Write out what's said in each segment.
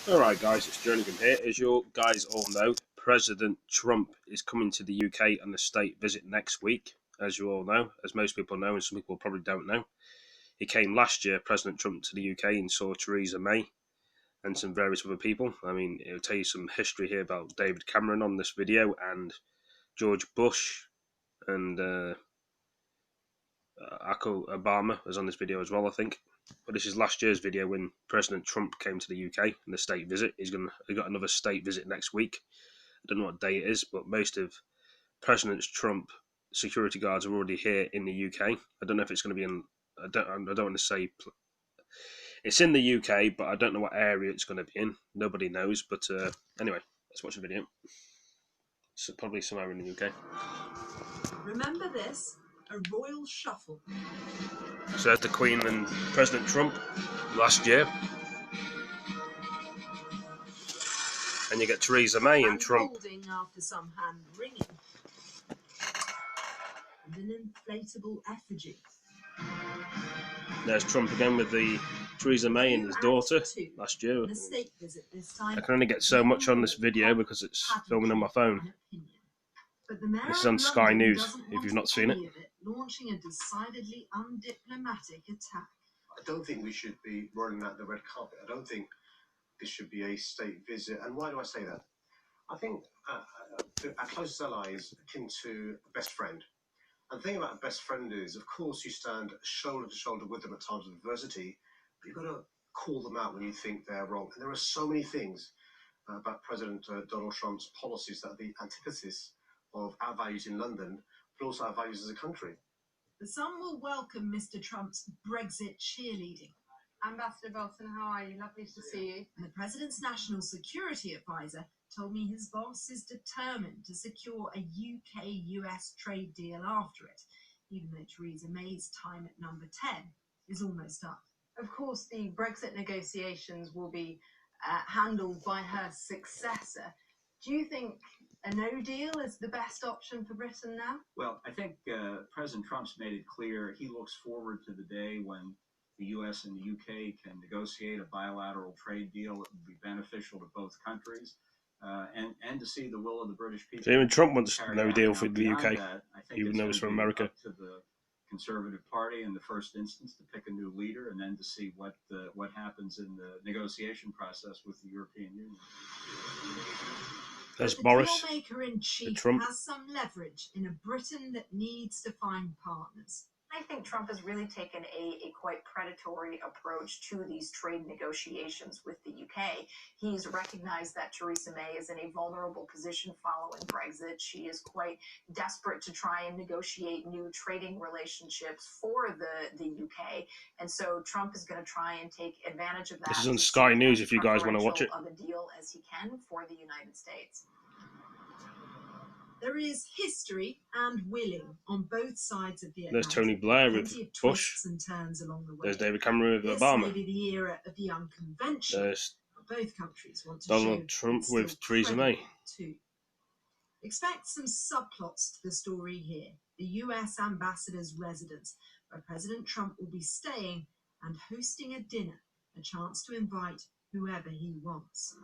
Alright guys, it's Jerningam here. As you guys all know, President Trump is coming to the UK on a state visit next week, as you all know, as most people know and some people probably don't know. He came last year, President Trump, to the UK and saw Theresa May and some various other people. I mean, it'll tell you some history here about David Cameron on this video, and George Bush and Obama was on this video as well, I think. But this is last year's video when President Trump came to the UK on the state visit. He's got another state visit next week. I don't know what day it is, but most of President Trump security guards are already here in the UK. I don't know if it's going to be in. I don't want to say it's in the UK, but I don't know what area it's going to be in. Nobody knows. But anyway, let's watch the video. It's probably somewhere in the UK. Remember this? A royal shuffle. So there's the Queen and President Trump last year. And you get Theresa May and Trump. After some hand wringing. And an inflatable effigy. There's Trump again with the Theresa May and his daughter last year. I can only get so much on this video because it's filming on my phone. This is on Sky News, if you've not seen it. Launching a decidedly undiplomatic attack. I don't think we should be rolling out the red carpet. I don't think this should be a state visit. And why do I say that? I think our closest ally is akin to a best friend. And the thing about a best friend is, of course, you stand shoulder to shoulder with them at times of adversity, but you've got to call them out when you think they're wrong. And there are so many things about President Donald Trump's policies that are the antithesis of our values in London, but also our values as a country. The Sun will welcome Mr. Trump's Brexit cheerleading. Ambassador Bolton, how are you? Lovely to see you. And the President's National Security Advisor told me his boss is determined to secure a UK-US trade deal after it, even though Theresa May's time at number 10 is almost up. Of course, the Brexit negotiations will be handled by her successor. Do you think a no deal is the best option for Britain now? Well, I think President Trump's made it clear he looks forward to the day when the US and the UK can negotiate a bilateral trade deal that will be beneficial to both countries, and to see the will of the British people. So even Trump wants no deal for the UK, even though it's from America. Up to the Conservative Party in the first instance to pick a new leader, and then to see what happens in the negotiation process with the European Union. There's Boris. The dealmaker-in-chief has some leverage in a Britain that needs to find partners. I think Trump has really taken a quite predatory approach to these trade negotiations with the UK. He's recognized that Theresa May is in a vulnerable position following Brexit. She is quite desperate to try and negotiate new trading relationships for the UK. And so Trump is going to try and take advantage of that. This is on Sky News if you guys want to watch it. Of a deal as he can for the United States. There is history and willing on both sides of the Atlantic. There's Tony Blair with Bush. And turns along the way. There's David Cameron with Obama. This may be the era of the unconventional. There's both countries want to Donald Trump with Theresa May. Too. Expect some subplots to the story here. The US ambassador's residence, where President Trump will be staying and hosting a dinner, a chance to invite whoever he wants.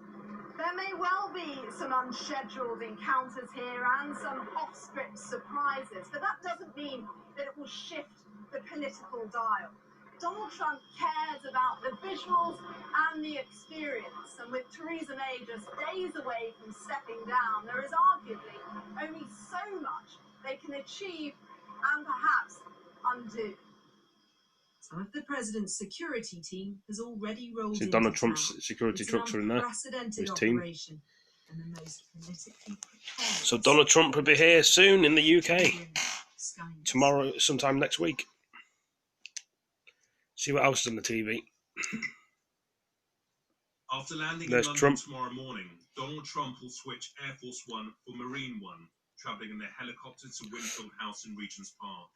There may well be some unscheduled encounters here and some off-script surprises, but that doesn't mean that it will shift the political dial. Donald Trump cares about the visuals and the experience, and with Theresa May just days away from stepping down, there is arguably only so much they can achieve and perhaps undo. Some of the president's security team has already rolled in. Donald Trump's security trucks are in there. His team. And the most politically so Donald Trump will be here soon in the UK. Tomorrow, sometime next week. See what else is on the TV. After landing There's in London Trump. Tomorrow morning, Donald Trump will switch Air Force One for Marine One, travelling in their helicopter to Winfield House in Regent's Park.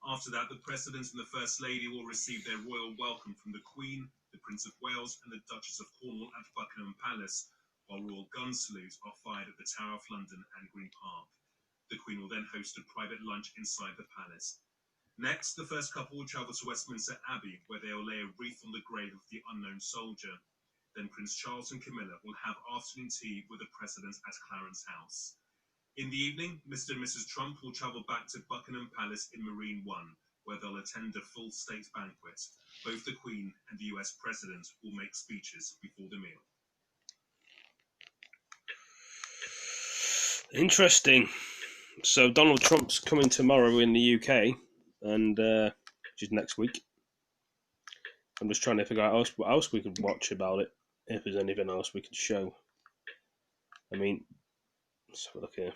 After that, the President and the First Lady will receive their royal welcome from the Queen, the Prince of Wales and the Duchess of Cornwall at Buckingham Palace, while royal gun salutes are fired at the Tower of London and Green Park. The Queen will then host a private lunch inside the palace. Next, the first couple will travel to Westminster Abbey, where they will lay a wreath on the grave of the unknown soldier. Then Prince Charles and Camilla will have afternoon tea with the President at Clarence House. In the evening, Mr. and Mrs. Trump will travel back to Buckingham Palace in Marine One, where they'll attend a full state banquet. Both the Queen and the US President will make speeches before the meal. Interesting. So Donald Trump's coming tomorrow in the UK, and which is next week. I'm just trying to figure out what else we could watch about it, if there's anything else we could show. I mean, let's have a look here.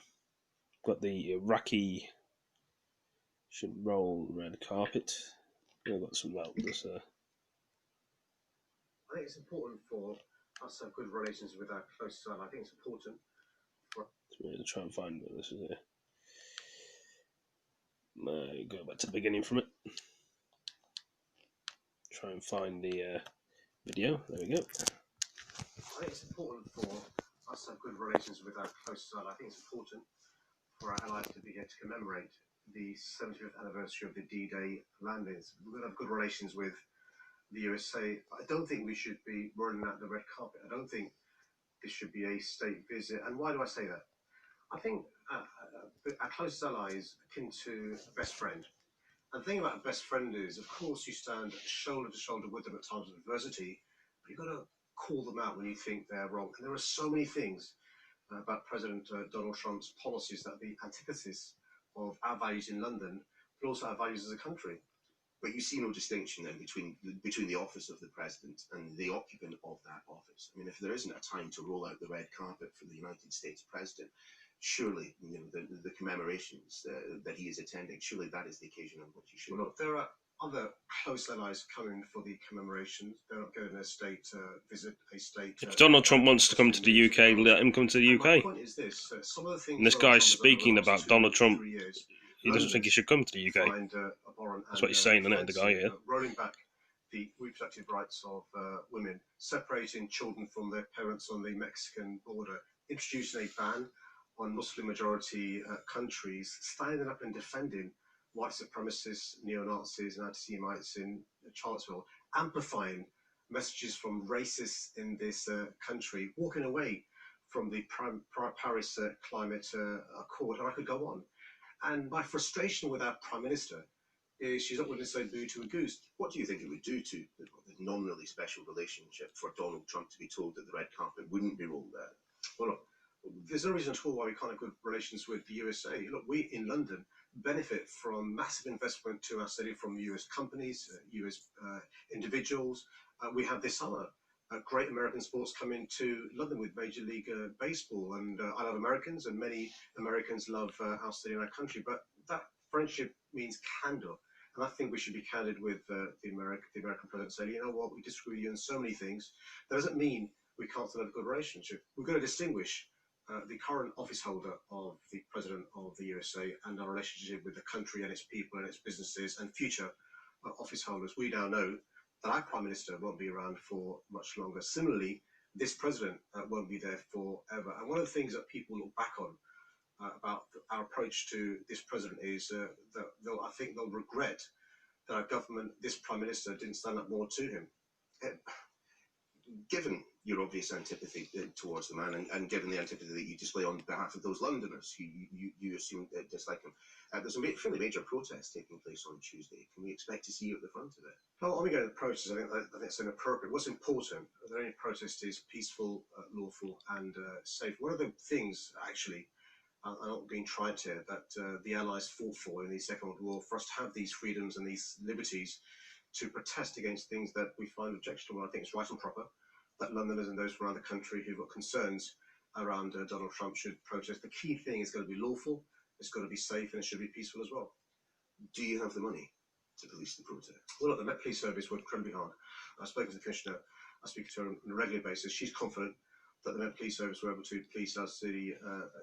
Got the Iraqi should roll red carpet. I've got some about this. I think it's important for us to have good relations with our closest ally. I think it's important for... Let's really try and find what this is here. Go back to the beginning from it. Try and find the video. There we go. I think it's important for us to have good relations with our closest ally. I think it's important for our allies to be here to commemorate the 75th anniversary of the D-Day landings. We're going to have good relations with the USA. I don't think we should be rolling out the red carpet. I don't think this should be a state visit. And why do I say that? I think our closest ally is akin to a best friend. And the thing about a best friend is, of course, you stand shoulder to shoulder with them at times of adversity, but you've got to call them out when you think they're wrong. And there are so many things about President Donald Trump's policies that are the antithesis of our values in London, but also our values as a country. But you see no distinction then between the office of the president and the occupant of that office. I mean, if there isn't a time to roll out the red carpet for the United States president, surely the commemorations that he is attending, surely that is the occasion on which he should. Well, look, there are other close allies coming for the commemorations. They're not going a state visit, a state. If Donald Trump wants to come to the UK, let him come to the UK. My point is this: some of the things. And this guy's speaking about Donald Trump. He doesn't think he should come to the UK. That's what he's saying, isn't it, the guy here? Rolling back the reproductive rights of women, separating children from their parents on the Mexican border, introducing a ban on Muslim-majority countries, standing up and defending white supremacists, neo-Nazis and anti-Semites in Charlottesville, amplifying messages from racists in this country, walking away from the Paris Climate Accord, and I could go on. And my frustration with our Prime Minister is she's not willing to say boo to a goose. What do you think it would do to the nominally special relationship for Donald Trump to be told that the red carpet wouldn't be rolled out? Well, look, there's no reason at all why we can't have good relations with the USA. Look, we in London benefit from massive investment to our city from US companies, US individuals. We have this summer great American sports coming to London with Major League Baseball, and I love Americans, and many Americans love our city and our country. But that friendship means candor, and I think we should be candid with the American president, saying, you know what, we disagree with you on so many things. That doesn't mean we can't still have a good relationship. We're going to distinguish the current office holder of the president of the USA and our relationship with the country and its people and its businesses and future office holders. We now know that our Prime Minister won't be around for much longer. Similarly, this president won't be there forever. And one of the things that people look back on about our approach to this president is that I think they'll regret that our government, this Prime Minister, didn't stand up more to him. Given your obvious antipathy towards the man, and given the antipathy that you display on behalf of those Londoners who you assume dislike him, there's a fairly major protest taking place on Tuesday. Can we expect to see you at the front of it? No, I'm going to protest. I think it's inappropriate. What's important, that any protest is peaceful, lawful, and safe. One of the things, actually, I'm not being tried here, that the Allies fought for in the Second World War, for us to have these freedoms and these liberties to protest against things that we find objectionable. I think it's right and proper that Londoners and those from around the country who've got concerns around Donald Trump should protest. The key thing is going to be lawful, it's got to be safe, and it should be peaceful as well. Do you have the money to police the protest? Well, look, the Met Police Service worked incredibly hard. I've spoken to the Commissioner, I speak to her on a regular basis. She's confident that the Met Police Service were able to police our city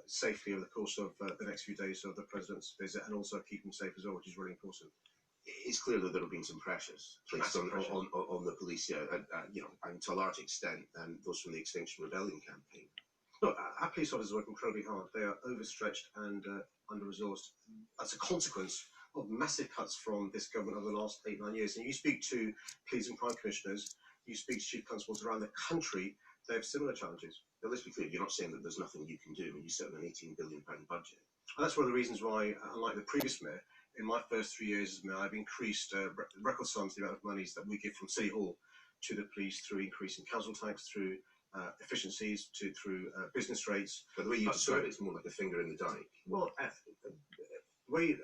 safely over the course of the next few days of the President's visit, and also keep them safe as well, which is really important. It's clear that there have been some pressures placed on the police, and to a large extent, those from the Extinction Rebellion campaign. Look, our police officers work incredibly hard. They are overstretched and under-resourced. That's a consequence of massive cuts from this government over the last 8-9 years. And you speak to police and crime commissioners, you speak to chief constables around the country, they have similar challenges. Now, let's be clear, you're not saying that there's nothing you can do when you sit on an £18 billion budget. And that's one of the reasons why, unlike the previous mayor, in my first 3 years as mayor, I've increased record sums the amount of monies that we give from City Hall to the police through increasing council tax, through efficiencies, through business rates. But the way you describe it's more like a finger in the dike. Well, the way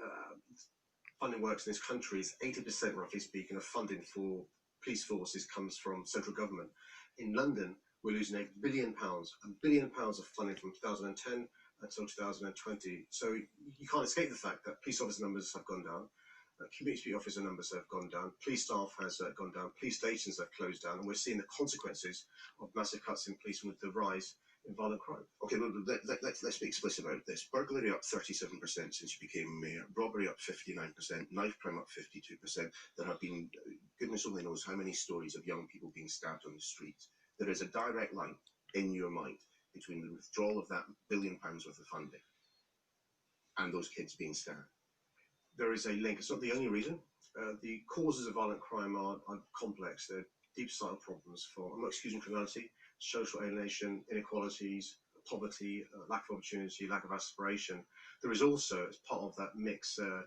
funding works in this country is 80%, roughly speaking, of funding for police forces comes from central government. In London, we're losing £1 billion of funding from 2010 until 2020. So you can't escape the fact that police officer numbers have gone down, community officer numbers have gone down, police staff has gone down, police stations have closed down, and we're seeing the consequences of massive cuts in police with the rise in violent crime. Okay, well, let's be explicit about this. Burglary up 37% since you became mayor, robbery up 59%, knife crime up 52%. There have been, goodness only knows how many stories of young people being stabbed on the streets. There is a direct line in your mind between the withdrawal of that £1 billion worth of funding and those kids being stabbed. There is a link. It's not the only reason. The causes of violent crime are complex. They're deep societal problems for, I'm not excusing criminality, social alienation, inequalities, poverty, lack of opportunity, lack of aspiration. There is also, as part of that mix, a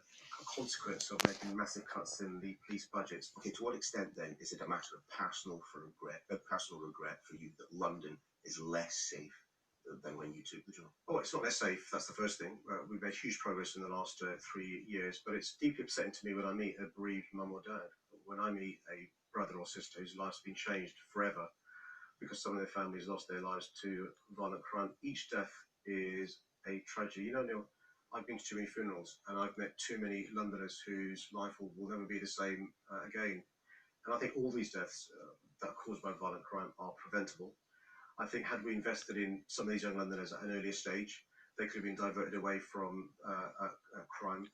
consequence of making massive cuts in the police budgets. Okay, to what extent then is it a matter of personal regret for you that London is less safe than when you took the job? Oh, it's not less safe. That's the first thing. We've made huge progress in the last 3 years, but it's deeply upsetting to me when I meet a bereaved mum or dad, when I meet a brother or sister whose life's been changed forever because some of their families lost their lives to violent crime. Each death is a tragedy. You know, Neil, I've been to too many funerals, and I've met too many Londoners whose life will never be the same again. And I think all these deaths that are caused by violent crime are preventable. I think had we invested in some of these young Londoners at an earlier stage, they could have been diverted away from crime.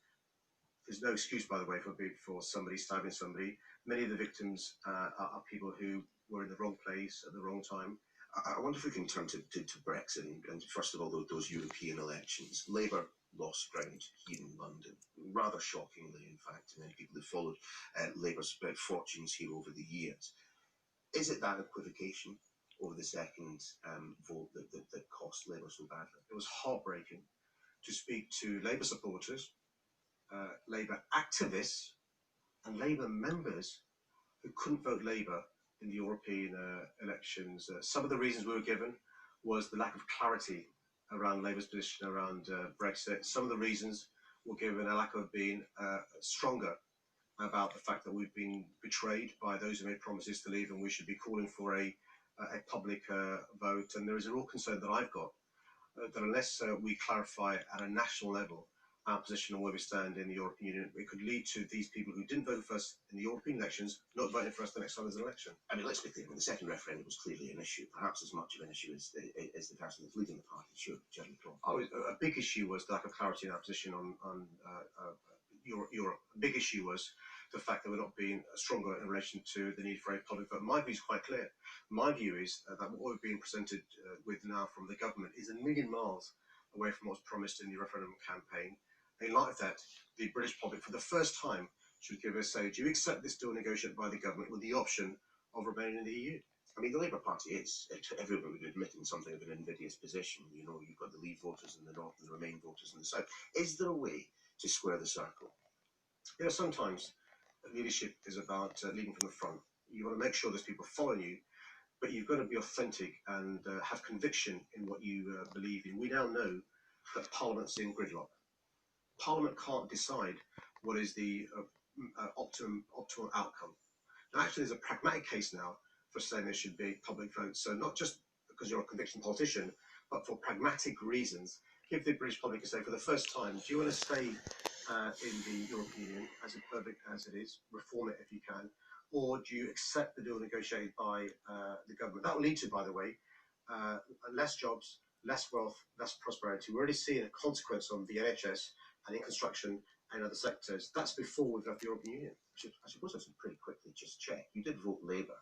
There's no excuse, by the way, for somebody stabbing somebody. Many of the victims are people who were in the wrong place at the wrong time. I wonder if we can turn to Brexit and first of all those European elections. Labour lost ground here in London, rather shockingly, in fact, to many people who followed Labour's fortunes here over the years. Is it that equivocation over the second vote that cost Labour so badly? It was heartbreaking to speak to Labour supporters, Labour activists, and Labour members who couldn't vote Labour in the European elections. Some of the reasons we were given was the lack of clarity around Labour's position around Brexit. Some of the reasons were given a lack of being stronger about the fact that we've been betrayed by those who made promises to leave, and we should be calling for a public vote. And there is a real concern that I've got that unless we clarify at a national level our position on where we stand in the European Union, it could lead to these people who didn't vote for us in the European elections not voting for us the next time there's an election. I mean, let's be clear, the second referendum was clearly an issue, perhaps as much of an issue as the person that's leading the party, sure, Jerningam. A big issue was the lack of clarity in our position on Europe. A big issue was the fact that we're not being stronger in relation to the need for a public vote. My view is quite clear. My view is that what we're being presented with now from the government is a million miles away from what was promised in the referendum campaign. In light of that, the British public, for the first time, should give us a, do you accept this deal negotiated by the government with the option of remaining in the EU? I mean, the Labour Party is, everyone would admit, in something of an invidious position. You know, you've got the Leave voters in the north and the Remain voters in the south. Is there a way to square the circle? You know, sometimes leadership is about leading from the front. You want to make sure there's people following you, but you've got to be authentic and have conviction in what you believe in. We now know that Parliament's in gridlock. Parliament can't decide what is the optimal outcome. Now, actually, there's a pragmatic case now for saying there should be public votes. So not just because you're a conviction politician, but for pragmatic reasons, give the British public a say for the first time, do you want to stay in the European Union as imperfect as it is, reform it if you can, or do you accept the deal negotiated by the government? That will lead to, by the way, less jobs, less wealth, less prosperity. We're already seeing a consequence on the NHS and in construction and other sectors. That's before we've left the European Union. I suppose I should pretty quickly just check. You did vote Labour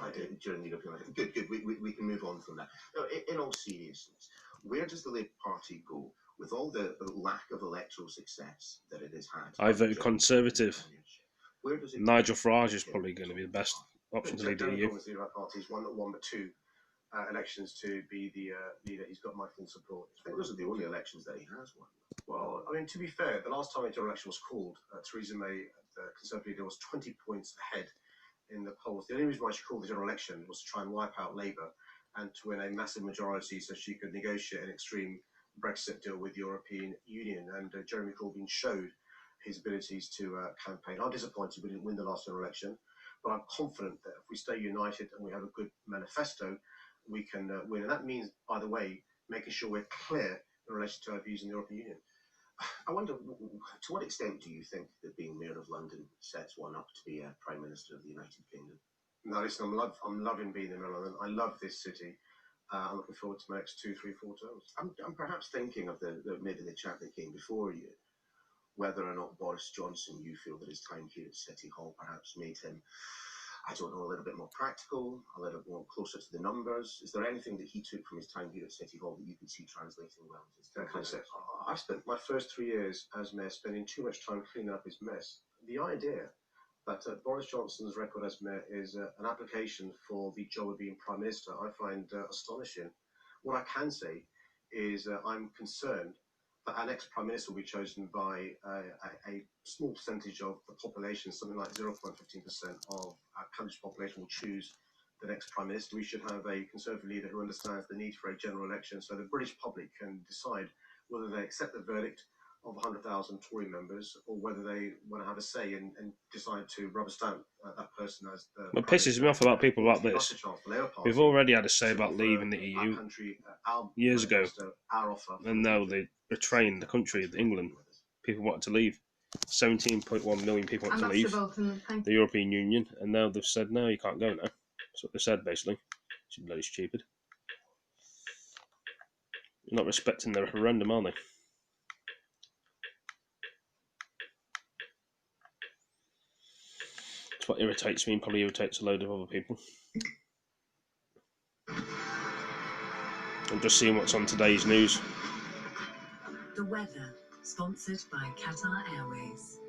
I did. during the European election. Good. We can move on from that. Now, in all seriousness, where does the Labour Party go with all the lack of electoral success that it has had? I voted Conservative. Where does it Nigel Farage is probably going to be the best option to lead the Jeremy EU. Corbyn's the right party. He's won not one but two elections to be the leader. He's got my full support. I think those are the only elections that he has won. Well, I mean, to be fair, the last time a general election was called, Theresa May, the Conservative leader, was 20 points ahead in the polls. The only reason why she called the general election was to try and wipe out Labour and to win a massive majority so she could negotiate an extreme Brexit deal with the European Union. And Jeremy Corbyn showed his abilities to campaign. I'm disappointed we didn't win the last general election, but I'm confident that if we stay united and we have a good manifesto, we can win. And that means, by the way, making sure we're clear in relation to our views in the European Union. I wonder, to what extent do you think that being Mayor of London sets one up to be a Prime Minister of the United Kingdom? No, listen, I'm loving being in London. I love this city. I'm looking forward to my next 2, 3, 4 terms. I'm perhaps thinking of maybe the chap that came before you, whether or not Boris Johnson, you feel that his time here at City Hall perhaps made him, I don't know, a little bit more practical, a little more closer to the numbers. Is there anything that he took from his time here at City Hall that you can see translating well into his time? I've spent my first 3 years as mayor spending too much time cleaning up his mess. The idea that Boris Johnson's record as mayor is an application for the job of being Prime Minister, I find astonishing. What I can say is I'm concerned that our next Prime Minister will be chosen by a small percentage of the population, something like 0.15% of our country's population will choose the next Prime Minister. We should have a Conservative leader who understands the need for a general election so the British public can decide whether they accept the verdict of 100,000 Tory members or whether they want to have a say and decide to rubber stamp that person as the What pisses me off about people about this, we've already had a say about leaving the EU years ago, and now they're betraying the country, England. People want to leave. 17.1 million people want to leave the European Union, and now they've said, no, you can't go now. That's what they said, basically. It's bloody stupid. They're not respecting the referendum, are they? That's what irritates me and probably irritates a load of other people. I'm just seeing what's on today's news. The weather, sponsored by Qatar Airways.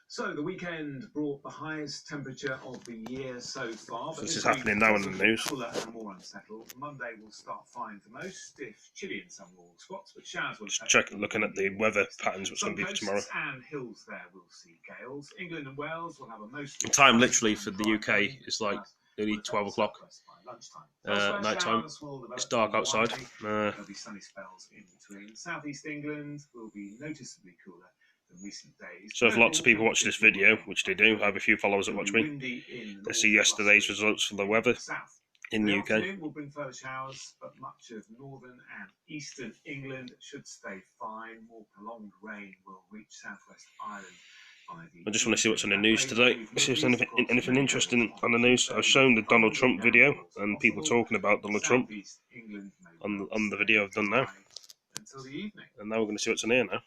So the weekend brought the highest temperature of the year so far. So this is happening now in the news. Cooler and more unsettled. Monday will start fine for most, if chilly in some rural spots, but showers will just looking at the weather patterns, what's going to be for tomorrow. And hills there will see gales. England and Wales will have a mostly the time literally for the UK is like nearly 12 o'clock night time. It's dark outside. There'll be sunny spells in between. Southeast England will be noticeably cooler than recent days. So if lots of people watch this video, which they do, I have a few followers that watch me, they see yesterday's results for the weather in the UK. Will bring further showers, but much of northern and eastern England should stay fine. More prolonged rain will reach southwest Ireland. I just want to see what's on the news today. See if there's anything interesting on the news. I've shown the Donald Trump video and people talking about Donald Trump on the video I've done now. And now we're going to see what's on here now.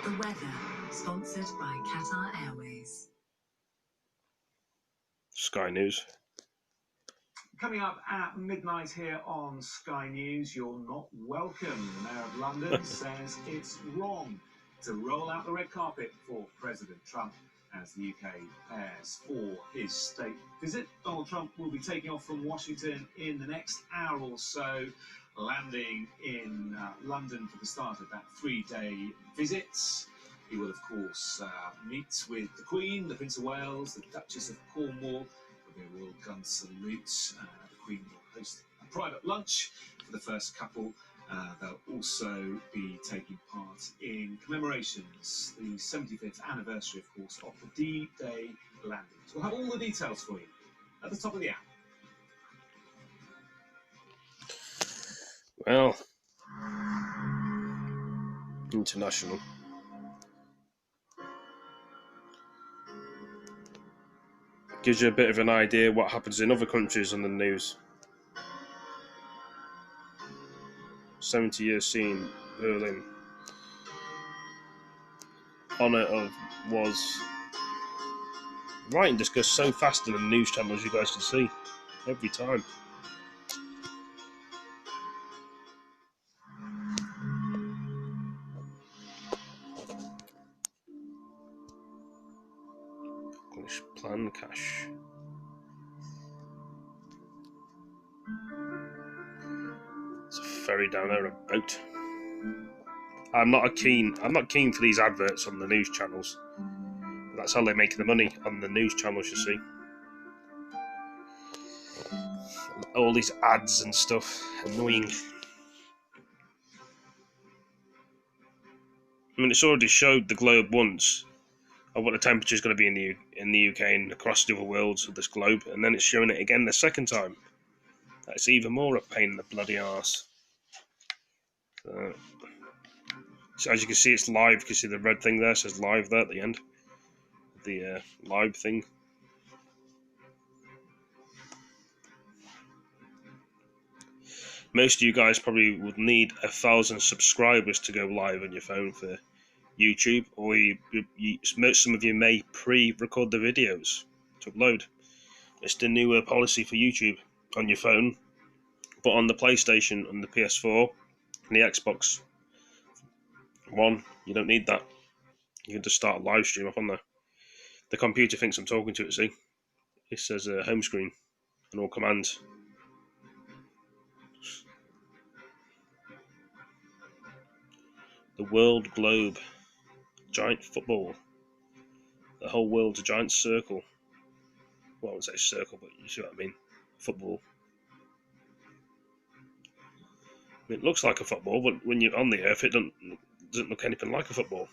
The weather, sponsored by Qatar Airways. Sky News. Coming up at midnight here on Sky News, you're not welcome. The Mayor of London says it's wrong to roll out the red carpet for President Trump as the UK prepares for his state visit. Donald Trump will be taking off from Washington in the next hour or so, landing in London for the start of that 3-day visit. He will, of course, meet with the Queen, the Prince of Wales, the Duchess of Cornwall, for their Royal Gun salute. The Queen will host a private lunch for the first couple. They'll also be taking part in commemorations, the 75th anniversary, of course, of the D-Day landings. We'll have all the details for you at the top of the hour. Well, international. Gives you a bit of an idea what happens in other countries on the news. 70 years scene, Berlin. Honour of was writing discussed so fast in the news channels you guys can see every time. and cash. It's a ferry down there, a boat. I'm not keen for these adverts on the news channels. That's how they make the money, on the news channels, you see. All these ads and stuff, annoying. I mean, it's already showed the globe once of what the temperature is going to be in the UK and across the other worlds of this globe, and then it's showing it again the second time. That's even more a pain in the bloody arse. So as you can see, it's live. You can see the red thing there, says live there at the end. The live thing. Most of you guys probably would need 1,000 subscribers to go live on your phone for YouTube, or some of you may pre-record the videos to upload. It's the newer policy for YouTube on your phone, but on the PlayStation, on the PS4, and the Xbox One, you don't need that. You can just start a live stream up on there. The computer thinks I'm talking to it, see? It says home screen and all commands. The world globe. Giant football. The whole world's a giant circle. Well, I wouldn't say circle, but you see what I mean. Football. I mean, it looks like a football, but when you're on the earth, it doesn't look anything like a football.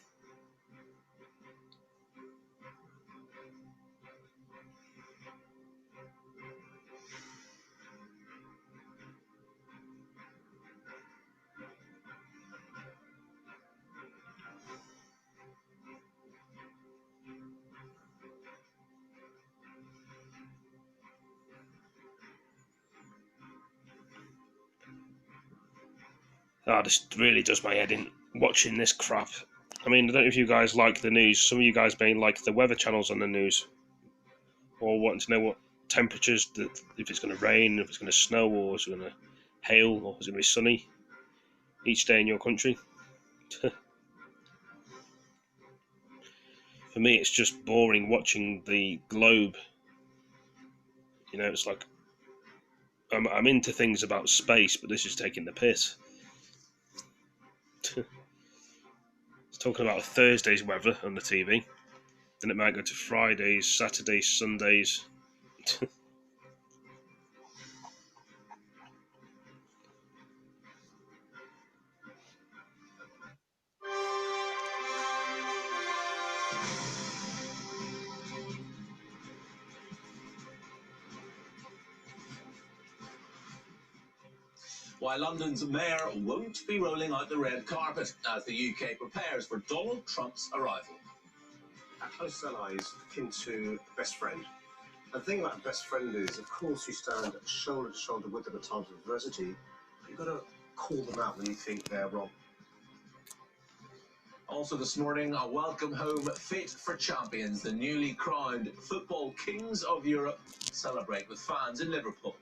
This really does my head in, watching this crap. I mean, I don't know if you guys like the news. Some of you guys may like the weather channels on the news, or wanting to know what temperatures, if it's going to rain, if it's going to snow, or is it going to hail, or is it going to be sunny each day in your country. For me, it's just boring watching the globe. You know, it's like I'm into things about space, but this is taking the piss. It's talking about Thursday's weather on the TV. Then it might go to Fridays, Saturdays, Sundays. Why London's mayor won't be rolling out the red carpet as the UK prepares for Donald Trump's arrival. Our closest ally is akin to a best friend. And the thing about a best friend is, of course, you stand shoulder to shoulder with them at times of adversity. You've got to call them out when you think they're wrong. Also this morning, a welcome home fit for champions. The newly crowned football kings of Europe celebrate with fans in Liverpool.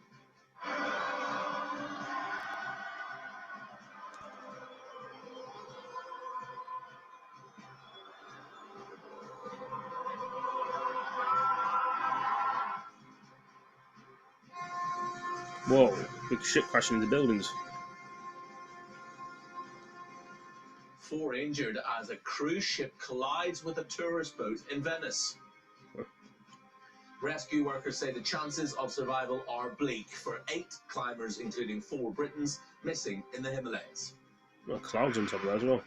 Whoa, big ship crashing into buildings. 4 injured as a cruise ship collides with a tourist boat in Venice. Rescue workers say the chances of survival are bleak for 8 climbers, including 4 Britons, missing in the Himalayas. Well, clouds on top of that as well.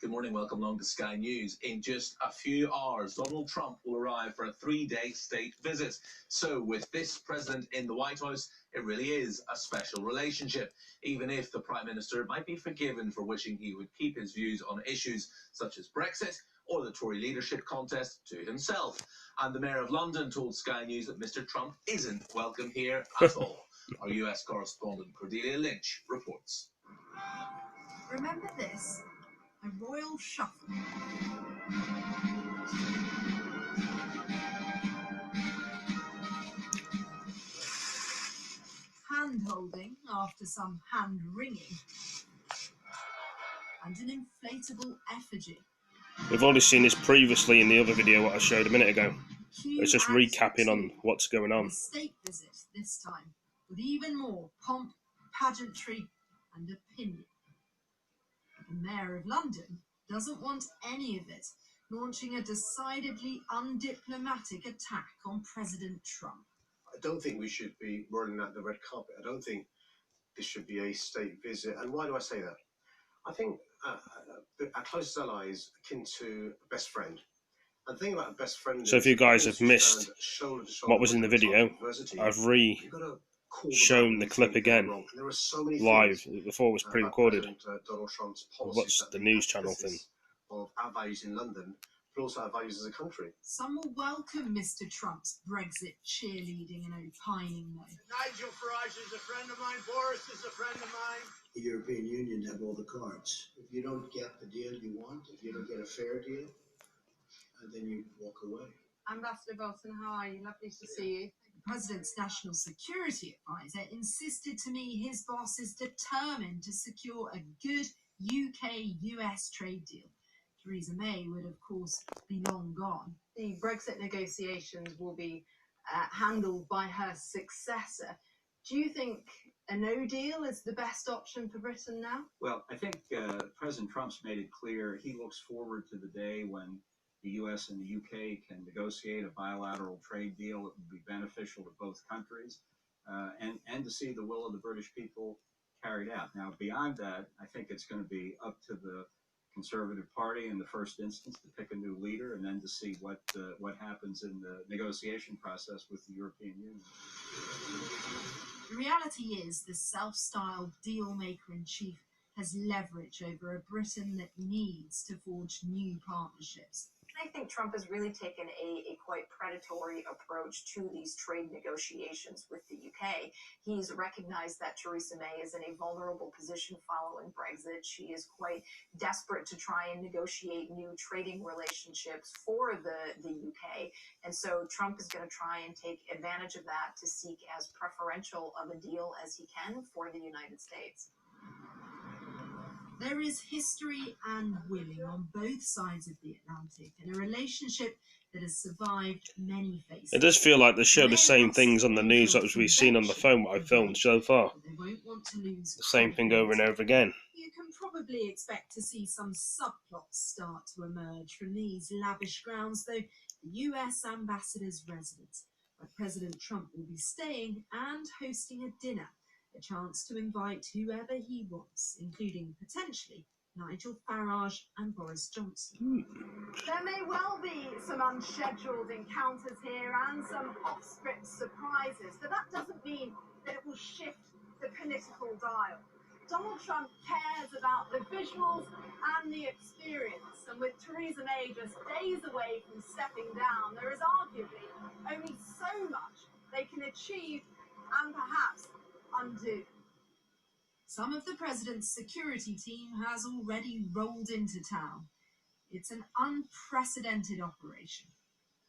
Good morning, welcome along to Sky News. In just a few hours, Donald Trump will arrive for a 3-day state visit. So with this president in the White House, it really is a special relationship, even if the Prime Minister might be forgiven for wishing he would keep his views on issues such as Brexit or the Tory leadership contest to himself. And the Mayor of London told Sky News that Mr. Trump isn't welcome here at all. Our US correspondent Cordelia Lynch reports. Remember this? A royal shuffle. Hand-holding after some hand-wringing. And an inflatable effigy. We've already seen this previously in the other video what I showed a minute ago. It's just recapping on what's going on. A state visit this time, with even more pomp, pageantry, and opinion. The Mayor of London doesn't want any of it, launching a decidedly undiplomatic attack on President Trump. I don't think we should be rolling out the red carpet. I don't think this should be a state visit. And why do I say that? I think our closest ally is akin to a best friend. And the thing about a best friend So if you guys have missed what was in the video, I've shown the clip again live before it was pre-recorded. Donald Trump's What's the news channel thing? Of our values in London, but also our values as a country. Some will welcome Mr. Trump's Brexit cheerleading and opining, though. Nigel Farage is a friend of mine. Boris is a friend of mine. The European Union have all the cards. If you don't get the deal you want, if you don't get a fair deal, then you walk away. Ambassador Bolton, how are you? Lovely to see you. The President's National Security Advisor insisted to me his boss is determined to secure a good UK-US trade deal. Theresa May would, of course, be long gone. The Brexit negotiations will be handled by her successor. Do you think a no deal is the best option for Britain now? Well, I think President Trump's made it clear he looks forward to the day when the U.S. and the U.K. can negotiate a bilateral trade deal that would be beneficial to both countries, and to see the will of the British people carried out. Now, beyond that, I think it's going to be up to the Conservative Party in the first instance to pick a new leader, and then to see what happens in the negotiation process with the European Union. The reality is the self-styled deal-maker-in-chief has leverage over a Britain that needs to forge new partnerships. I think Trump has really taken a quite predatory approach to these trade negotiations with the UK. He's recognized that Theresa May is in a vulnerable position following Brexit. She is quite desperate to try and negotiate new trading relationships for the UK. And so Trump is going to try and take advantage of that to seek as preferential of a deal as he can for the United States. There is history and willing on both sides of the Atlantic, and a relationship that has survived many faces. It does feel like they show the same things on the news that we've seen on the phone what I've filmed so far. They won't want to lose the same thing over and over again. You can probably expect to see some subplots start to emerge from these lavish grounds, though the US ambassador's residence, where President Trump will be staying and hosting a dinner. A chance to invite whoever he wants, including potentially Nigel Farage and Boris Johnson. There may well be some unscheduled encounters here and some off-script surprises, but that doesn't mean that it will shift the political dial. Donald Trump cares about the visuals and the experience, and with Theresa May just days away from stepping down, there is arguably only so much they can achieve and perhaps undo. Some of the president's security team has already rolled into town. It's an unprecedented operation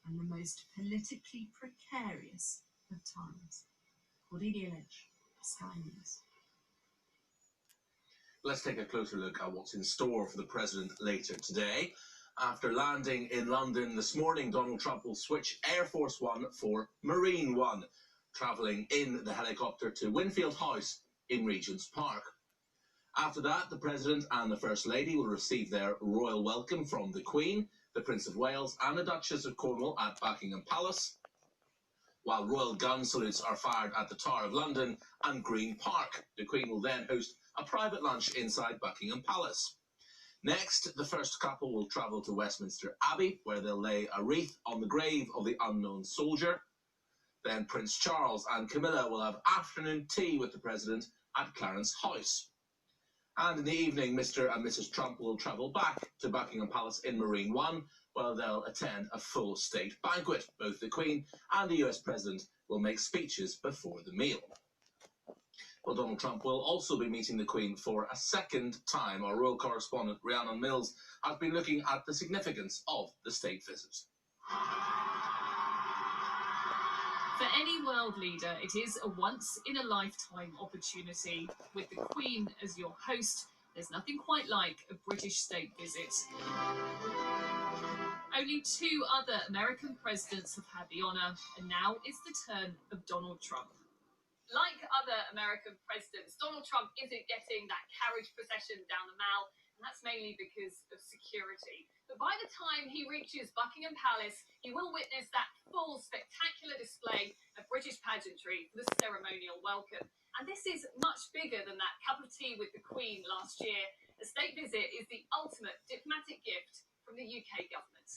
and the most politically precarious of times. Cordelia Lynch, Sky News. Let's take a closer look at what's in store for the president later today. After landing in London this morning, Donald Trump will switch Air Force One for Marine One, travelling in the helicopter to Winfield House in Regent's Park. After that, the President and the First Lady will receive their royal welcome from the Queen, the Prince of Wales and the Duchess of Cornwall at Buckingham Palace, while royal gun salutes are fired at the Tower of London and Green Park. The Queen will then host a private lunch inside Buckingham Palace. Next, the first couple will travel to Westminster Abbey, where they'll lay a wreath on the grave of the unknown soldier. Then Prince Charles and Camilla will have afternoon tea with the President at Clarence House. And in the evening, Mr. and Mrs. Trump will travel back to Buckingham Palace in Marine One, where they'll attend a full state banquet. Both the Queen and the US President will make speeches before the meal. Well, Donald Trump will also be meeting the Queen for a second time. Our royal correspondent, Rhiannon Mills, has been looking at the significance of the state visit. For any world leader, it is a once-in-a-lifetime opportunity. With the Queen as your host, there's nothing quite like a British state visit. Only 2 other American presidents have had the honour, and now it's the turn of Donald Trump. Like other American presidents, Donald Trump isn't getting that carriage procession down the Mall, and that's mainly because of security. But by the time he reaches Buckingham Palace, he will witness that full spectacular display of British pageantry for the ceremonial welcome. And this is much bigger than that cup of tea with the Queen last year. A state visit is the ultimate diplomatic gift from the UK government.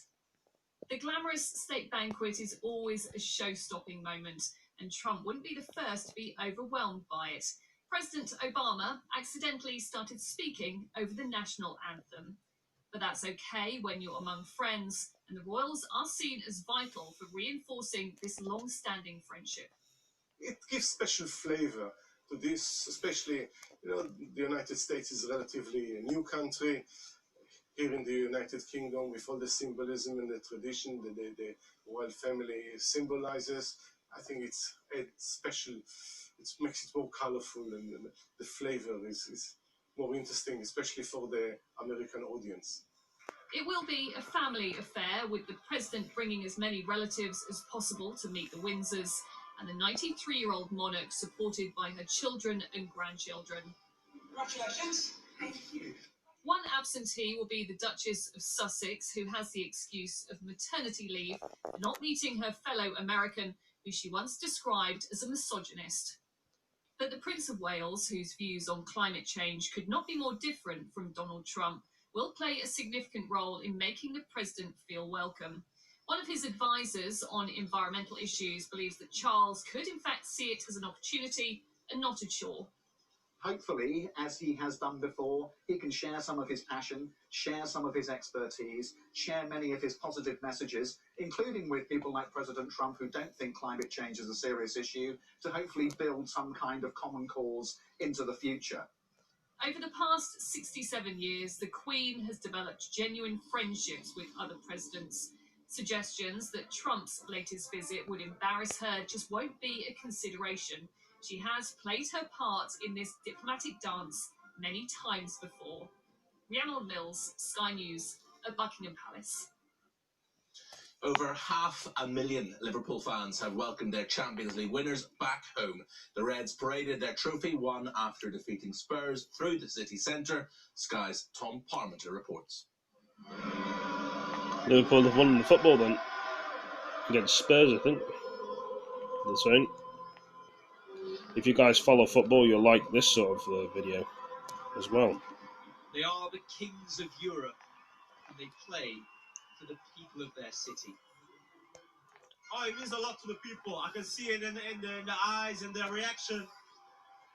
The glamorous state banquet is always a show-stopping moment, and Trump wouldn't be the first to be overwhelmed by it. President Obama accidentally started speaking over the national anthem. But that's okay when you're among friends, and the royals are seen as vital for reinforcing this long-standing friendship. It gives special flavor to this, especially, the United States is relatively a new country. Here in the United Kingdom, with all the symbolism and the tradition that the royal family symbolizes, I think it's special. It makes it more colorful, and the flavor is more interesting, especially for the American audience. It will be a family affair, with the president bringing as many relatives as possible to meet the Windsors, and the 93-year-old monarch supported by her children and grandchildren. Congratulations. Thank you. One absentee will be the Duchess of Sussex, who has the excuse of maternity leave for not meeting her fellow American, who she once described as a misogynist. But the Prince of Wales, whose views on climate change could not be more different from Donald Trump, will play a significant role in making the president feel welcome. One of his advisors on environmental issues believes that Charles could in fact see it as an opportunity and not a chore. Hopefully, as he has done before, he can share some of his passion, share some of his expertise, share many of his positive messages, including with people like President Trump, who don't think climate change is a serious issue, to hopefully build some kind of common cause into the future. Over the past 67 years, the Queen has developed genuine friendships with other presidents. Suggestions that Trump's latest visit would embarrass her just won't be a consideration. She has played her part in this diplomatic dance many times before. Rhiannon Mills, Sky News, at Buckingham Palace. Over 500,000 Liverpool fans have welcomed their Champions League winners back home. The Reds paraded their trophy, won after defeating Spurs through the city centre. Sky's Tom Parmenter reports. Liverpool have won the football then, against Spurs, I think. That's right. If you guys follow football, you'll like this sort of video as well. They are the kings of Europe, and they play for the people of their city. Oh, it means a lot to the people. I can see it in the eyes and their reaction.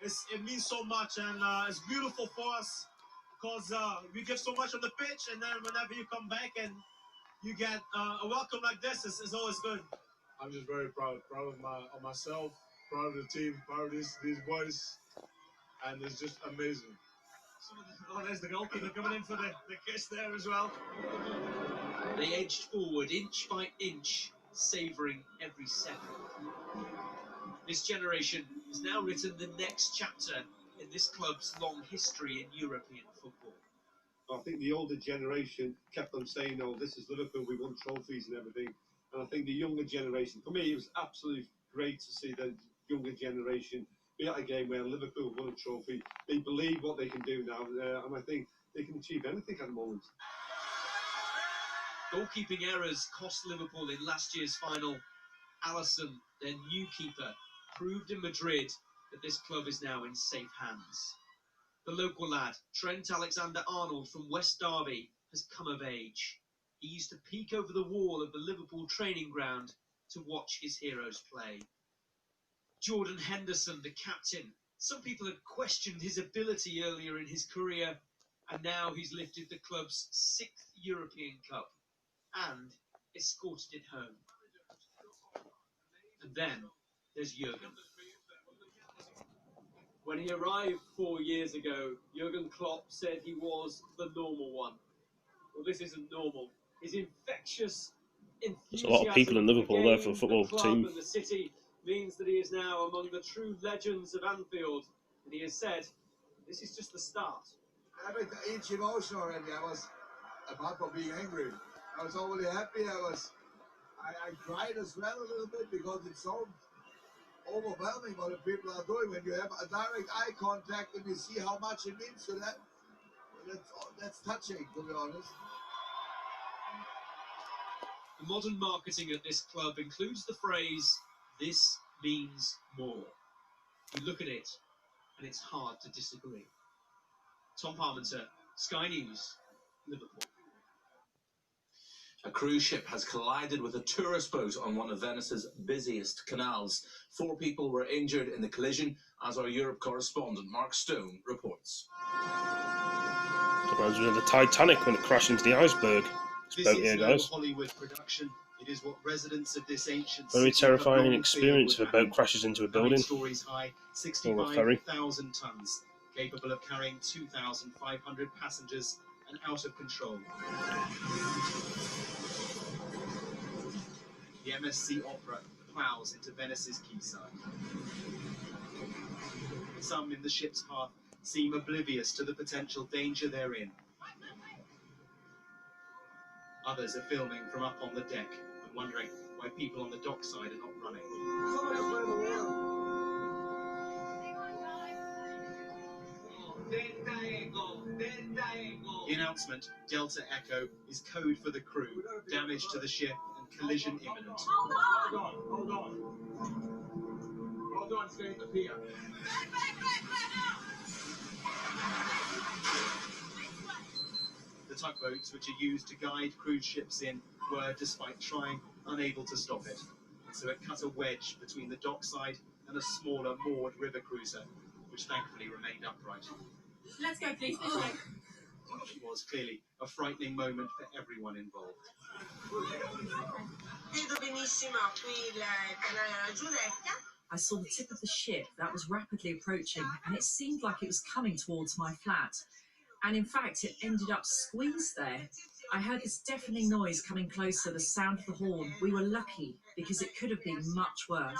It means so much, and it's beautiful for us because we give so much on the pitch, and then whenever you come back and you get a welcome like this, it's always good. I'm just very proud of myself, proud of the team, proud of these boys, and it's just amazing. Oh, there's the goalkeeper coming in for the kiss there as well. They edged forward inch by inch, savouring every second. This generation has now written the next chapter in this club's long history in European football. I think the older generation kept on saying, "Oh, this is Liverpool, we won trophies and everything." And I think the younger generation, for me, it was absolutely great to see the younger generation be at a game where Liverpool won a trophy. They believe what they can do now, and I think they can achieve anything at the moment. Goalkeeping errors cost Liverpool in last year's final. Alisson, their new keeper, proved in Madrid that this club is now in safe hands. The local lad, Trent Alexander-Arnold from West Derby, has come of age. He used to peek over the wall of the Liverpool training ground to watch his heroes play. Jordan Henderson, the captain. Some people had questioned his ability earlier in his career, and now he's lifted the club's 6th European Cup and escorted it home. And then there's Jurgen. When he arrived 4 years ago, Jurgen Klopp said he was the normal one. Well, this isn't normal. His infectious enthusiasm There's a lot of people in Liverpool there for a football the club team. and the city means that he is now among the true legends of Anfield. And he has said, this is just the start. It's emotional already. I was apart from being angry. I was overly happy. I cried as well a little bit because it's so overwhelming what the people are doing. When you have a direct eye contact and you see how much it means to them, that's touching, to be honest. The modern marketing at this club includes the phrase, "This means more." You look at it, and it's hard to disagree. Tom Parmenter, Sky News, Liverpool. A cruise ship has collided with a tourist boat on one of Venice's busiest canals. 4 people were injured in the collision, as our Europe correspondent Mark Stone reports. It reminds me of the Titanic when it crashed into the iceberg. This boat here, guys. Hollywood production. It is what residents of this ancient Very city have terrifying long experience if feared a would boat crashes into a happen. building 9 stories high, or a ferry. 65,000 tons, capable of carrying 2,500 passengers and out of control. The MSC Opera plows into Venice's quayside. Some in the ship's path seem oblivious to the potential danger they're in. Others are filming from up on the deck and wondering why people on the dockside are not running. The announcement, Delta Echo, is code for the crew. Damage to the ship and collision imminent. Hold on, hold on. Hold on, stay at the pier. The tugboats, which are used to guide cruise ships in, were, despite trying, unable to stop it. So it cut a wedge between the dockside and a smaller moored river cruiser, which thankfully remained upright. Let's go, please. This way. It was clearly a frightening moment for everyone involved. I saw the tip of the ship that was rapidly approaching, and it seemed like it was coming towards my flat. And in fact, it ended up squeezed there. I heard this deafening noise coming closer, the sound of the horn. We were lucky, because it could have been much worse.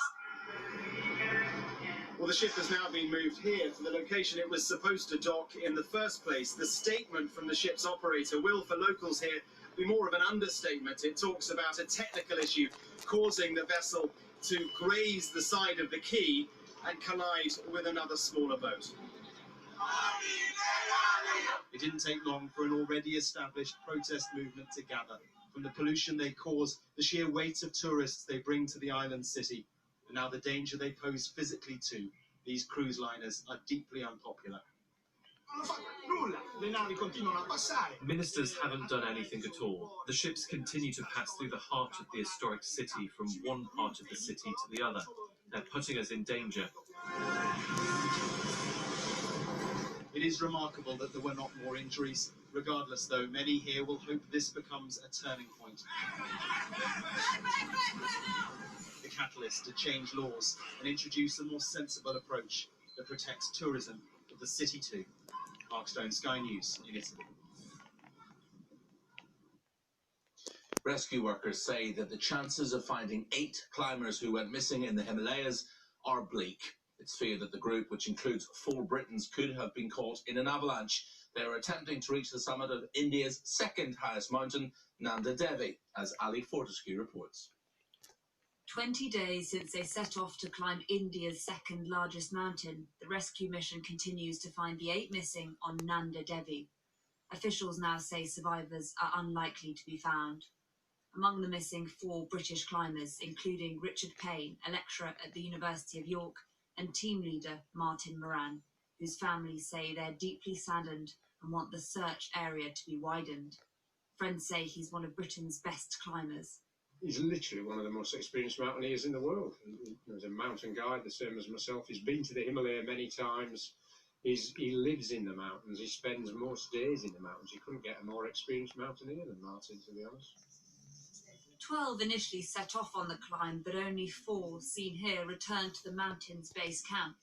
Well, the ship has now been moved here to the location it was supposed to dock in the first place. The statement from the ship's operator will, for locals here, be more of an understatement. It talks about a technical issue causing the vessel to graze the side of the quay and collide with another smaller boat. It didn't take long for an already established protest movement to gather. From the pollution they cause, the sheer weight of tourists they bring to the island city, and now the danger they pose physically too, these cruise liners are deeply unpopular. Ministers haven't done anything at all. The ships continue to pass through the heart of the historic city from one part of the city to the other. They're putting us in danger. It is remarkable that there were not more injuries. Regardless, though, many here will hope this becomes a turning point. The catalyst to change laws and introduce a more sensible approach that protects tourism of the city too. Mark Stone, Sky News in Italy. Rescue workers say that the chances of finding 8 climbers who went missing in the Himalayas are bleak. It's feared that the group, which includes 4 Britons, could have been caught in an avalanche. They are attempting to reach the summit of India's 2nd highest mountain, Nanda Devi, as Ali Fortescue reports. 20 days since they set off to climb India's 2nd largest mountain, the rescue mission continues to find the 8 missing on Nanda Devi. Officials now say survivors are unlikely to be found. Among the missing 4 British climbers, including Richard Payne, a lecturer at the University of York, and team leader Martin Moran, whose families say they're deeply saddened and want the search area to be widened. Friends say he's one of Britain's best climbers. He's literally one of the most experienced mountaineers in the world. He's a mountain guide, the same as myself. He's been to the Himalaya many times. He lives in the mountains. He spends most days in the mountains. You couldn't get a more experienced mountaineer than Martin, to be honest. 12 initially set off on the climb, but only 4, seen here, returned to the mountain's base camp.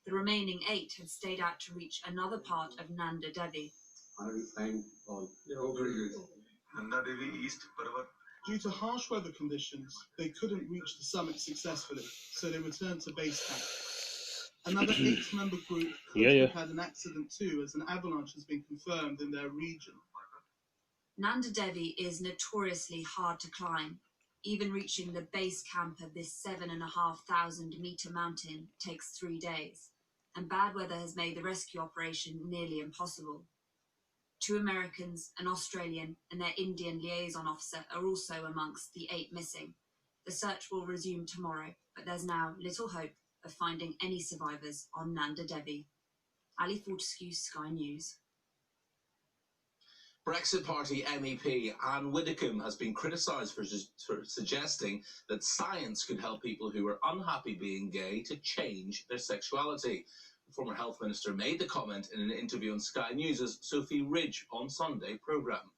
The remaining 8 had stayed out to reach another part of Nanda Devi. Very good. Nanda Devi East Parvat. Due to harsh weather conditions, they couldn't reach the summit successfully, so they returned to base camp. Another 8-member group could have had an accident too, as an avalanche has been confirmed in their region. Nanda Devi is notoriously hard to climb. Even reaching the base camp of this 7,500 metre mountain takes 3 days, and bad weather has made the rescue operation nearly impossible. 2 Americans, an Australian, and their Indian liaison officer are also amongst the 8 missing. The search will resume tomorrow, but there's now little hope of finding any survivors on Nanda Devi. Ali Fortescue, Sky News. Brexit Party MEP Anne Widdecombe has been criticised for suggesting that science could help people who are unhappy being gay to change their sexuality. The former Health Minister made the comment in an interview on Sky News' Sophie Ridge on Sunday programme.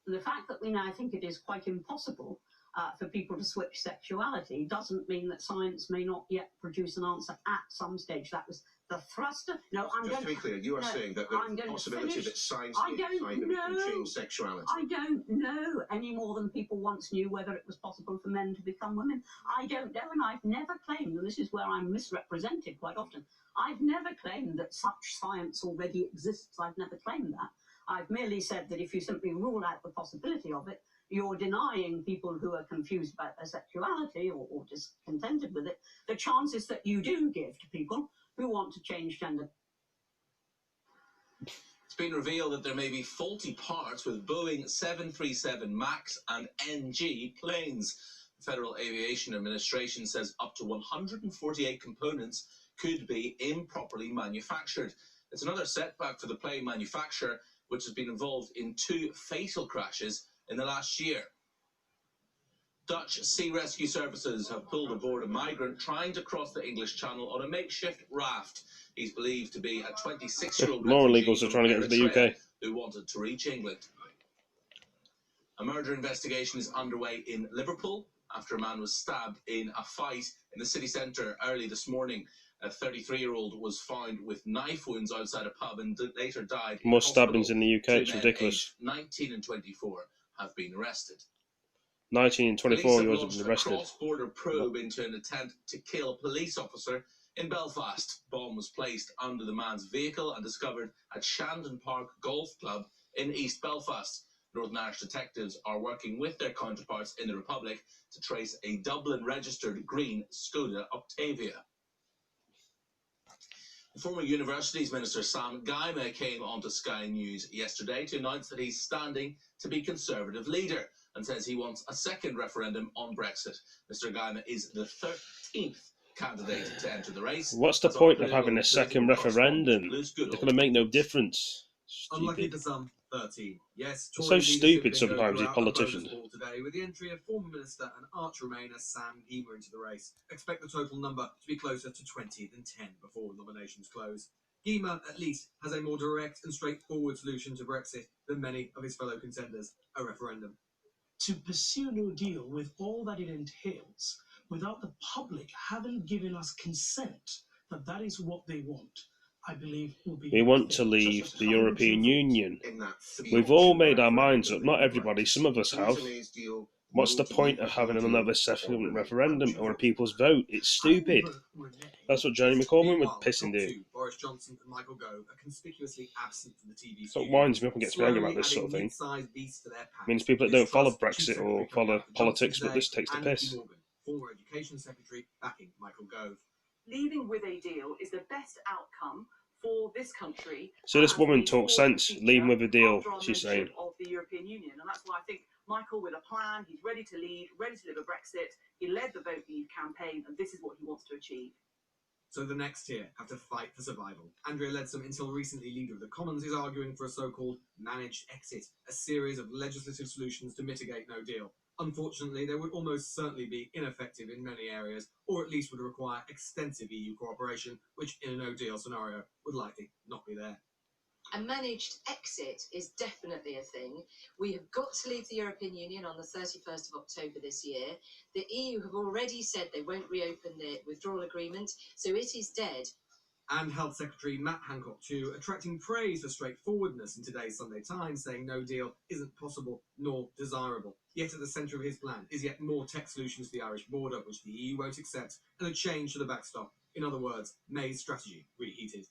The fact that we now think it is quite impossible for people to switch sexuality doesn't mean that science may not yet produce an answer at some stage. That was the thrust. No, I'm Just to be clear, you are saying that there's a possibility that science can change sexuality. I don't know any more than people once knew whether it was possible for men to become women. I don't know, and I've never claimed, and this is where I'm misrepresented quite often, I've never claimed that such science already exists. I've never claimed that. I've merely said that if you simply rule out the possibility of it, you're denying people who are confused about their sexuality or discontented with it the chances that you do give to people who want to change gender. It's been revealed that there may be faulty parts with Boeing 737 MAX and NG planes. The Federal Aviation Administration says up to 148 components could be improperly manufactured. It's another setback for the plane manufacturer, which has been involved in 2 fatal crashes in the last year. Dutch sea rescue services have pulled aboard a migrant trying to cross the English Channel on a makeshift raft. He's believed to be a 26-year-old More refugee illegals are trying to get into the Eritrea UK. who wanted to reach England. A murder investigation is underway in Liverpool after a man was stabbed in a fight in the city centre early this morning. A 33-year-old was found with knife wounds outside a pub and later died in More hospital. stabbings in the UK, 2 it's men ridiculous. aged 19 and 24 have been arrested. 19 and Police 24 have year olds have launched been a arrested. cross-border probe into an attempt to kill a police officer in Belfast. Bomb was placed under the man's vehicle and discovered at Shandon Park Golf Club in East Belfast. Northern Irish detectives are working with their counterparts in the Republic to trace a Dublin-registered green Skoda Octavia. Former Universities Minister Sam Gyimah came onto Sky News yesterday to announce that he's standing to be Conservative leader and says he wants a second referendum on Brexit. Mr Gyimah is the 13th candidate to enter the race. What's the point of having a second referendum? It's going to make no difference. Unlucky Stupid. for some, 13. Yes, They're Tory so leadership stupid bingo sometimes, threw these out a bonus politicians. ball today with the entry of former Minister and arch Remainer Sam Gyimah into the race. Expect the total number to be closer to 20 than 10 before nominations close. Gyimah, at least, has a more direct and straightforward solution to Brexit than many of his fellow contenders: a referendum. To pursue no deal with all that it entails, without the public having given us consent that that is what they want, I believe will be. We want to leave the European Union. We've all made our minds up. Not everybody, some of us have. What's the point of having another second referendum or a people's vote? It's stupid. That's what Jeremy Corbyn would piss and do. Boris Johnson and Michael Gove are conspicuously absent from the TV So it studio. winds me up and gets me angry about this sort of thing. Means people that don't follow Brexit or follow politics, but this takes the piss. Morgan, former Education Secretary, backing Michael Gove. Leaving with a deal is the best outcome for this country. So this woman talks sense, leaving with a deal, she's saying. Of the European Union, and that's why I think Michael, with a plan, he's ready to lead, ready to live a Brexit. He led the Vote Leave campaign, and this is what he wants to achieve. So the next tier have to fight for survival. Andrea Leadsom, until recently Leader of the Commons, is arguing for a so-called managed exit, a series of legislative solutions to mitigate no deal. Unfortunately, they would almost certainly be ineffective in many areas, or at least would require extensive EU cooperation, which in a no-deal scenario would likely not be there. A managed exit is definitely a thing. We have got to leave the European Union on the 31st of October this year. The EU have already said they won't reopen the withdrawal agreement, so it is dead. And Health Secretary Matt Hancock too, attracting praise for straightforwardness in today's Sunday Times, saying no deal isn't possible nor desirable. Yet at the centre of his plan is yet more tech solutions for the Irish border, which the EU won't accept, and a change to the backstop. In other words, May's strategy reheated.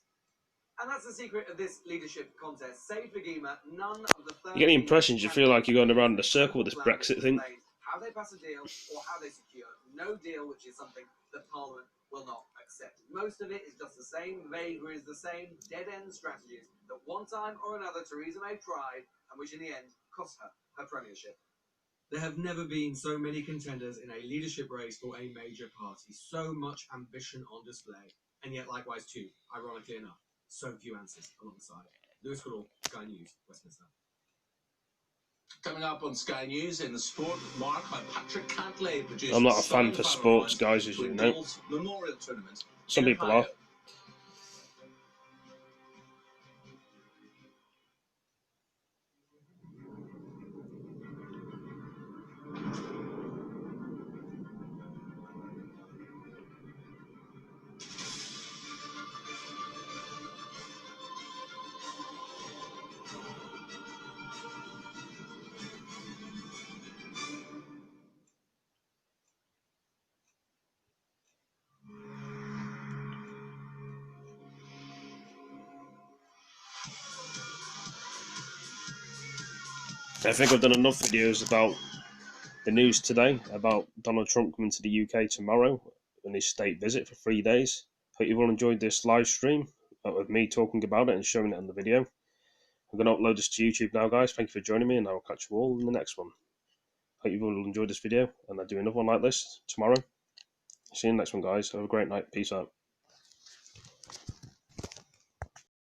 And that's the secret of this leadership contest. Save for Gima, none of the 13 You get any impressions? You feel like you're going around in a circle with this Brexit thing. How they pass a deal or how they secure no deal, which is something that Parliament will not accept. Most of it is just the same vagaries, the same dead-end strategies that one time or another Theresa May tried and which in the end cost her her premiership. There have never been so many contenders in a leadership race for a major party. So much ambition on display. And yet likewise too, ironically enough, so few answers alongside. Lewis Goodall, Sky News, Westminster. Coming up on Sky News in the sport, Mark, how Patrick Cantlay produced I'm not a fan for sports, guys, as you know. Memorial Tournament. Some people are. I think I've done enough videos about the news today, about Donald Trump coming to the UK tomorrow on his state visit for 3 days. Hope you've all enjoyed this live stream of me talking about it and showing it on the video. I'm going to upload this to YouTube now, guys. Thank you for joining me, and I'll catch you all in the next one. Hope you've all enjoyed this video, and I'll do another one like this tomorrow. See you in the next one, guys. Have a great night. Peace out.